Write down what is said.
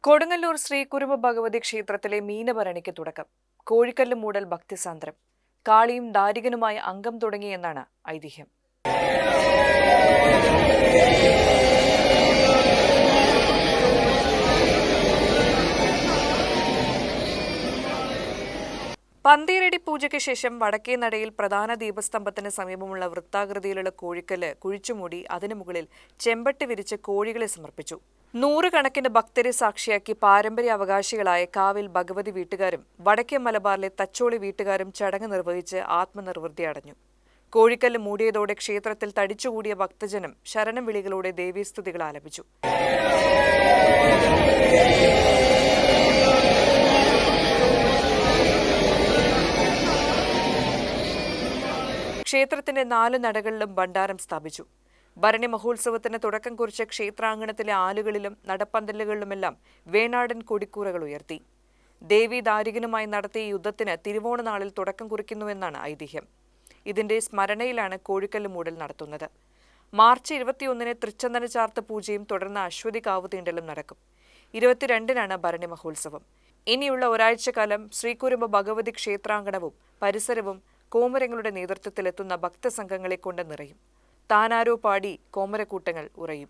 കൊടുങ്ങല്ലൂർ ശ്രീ കുരുമ്പ ഭഗവതി ക്ഷേത്രത്തിലെ മീനഭരണിക്ക് തുടക്കം. കോഴിക്കല്ല് മൂടൽ ഭക്തിസാന്ദ്രം. കാളിയും ദാരികനുമായ അംഗം തുടങ്ങിയെന്നാണ് ഐതിഹ്യം. പന്തീരടി പൂജയ്ക്ക് ശേഷം വടക്കേ നടയിൽ പ്രധാന ദീപസ്തംഭത്തിന് സമീപമുള്ള വൃത്താകൃതിയിലുള്ള കോഴിക്കല്ല് കുഴിച്ചുമൂടി അതിനു മുകളിൽ ചെമ്പട്ടി വിരിച്ച് കോഴികളെ സമർപ്പിച്ചു. നൂറുകണക്കിന് ഭക്തരെ സാക്ഷിയാക്കി പാരമ്പര്യ അവകാശികളായ കാവിൽ ഭഗവതി വീട്ടുകാരും വടക്കേ മലബാറിലെ തച്ചോളി വീട്ടുകാരും ചടങ്ങ് നിർവഹിച്ച് ആത്മനിർവൃത്തി അടഞ്ഞു. കോഴിക്കല്ല് മൂടിയതോടെ ക്ഷേത്രത്തിൽ തടിച്ചുകൂടിയ ഭക്തജനം ശരണം വിളികളോടെ ദേവീസ്തുതികൾ ആലപിച്ചു. ക്ഷേത്രത്തിന്റെ 4 നടകളിലും ഭണ്ഡാരം സ്ഥാപിച്ചു. ഭരണി മഹോത്സവത്തിന് തുടക്കം കുറിച്ച ക്ഷേത്രാങ്കണത്തിലെ ആലുകളിലും നടപ്പന്തലുകളിലുമെല്ലാം വേണാടൻ കൊടിക്കൂറകൾ ഉയർത്തി. ദേവി ദാരികനുമായി നടത്തിയ യുദ്ധത്തിന് തിരുവോണനാളിൽ തുടക്കം കുറിക്കുന്നുവെന്നാണ് ഐതിഹ്യം. ഇതിന്റെ സ്മരണയിലാണ് കോഴിക്കല്ല് മൂടൽ നടത്തുന്നത്. മാർച്ച് 21-ന് തൃച്ചന്ദന ചാർത്ത് പൂജയും തുടർന്ന് അശ്വതി കാവുതീണ്ടലും നടക്കും. 22-നാണ് ഭരണി മഹോത്സവം. ഇനിയുള്ള ഒരാഴ്ചക്കാലം ശ്രീകുരുമ്പ ഭഗവതി ക്ഷേത്രാങ്കണവും പരിസരവും കോമരങ്ങളുടെ നേതൃത്വത്തിലെത്തുന്ന ഭക്തസംഘങ്ങളെ കൊണ്ട് നിറയും. താനാരോ പാടി കോമരക്കൂട്ടങ്ങൾ ഉറയും.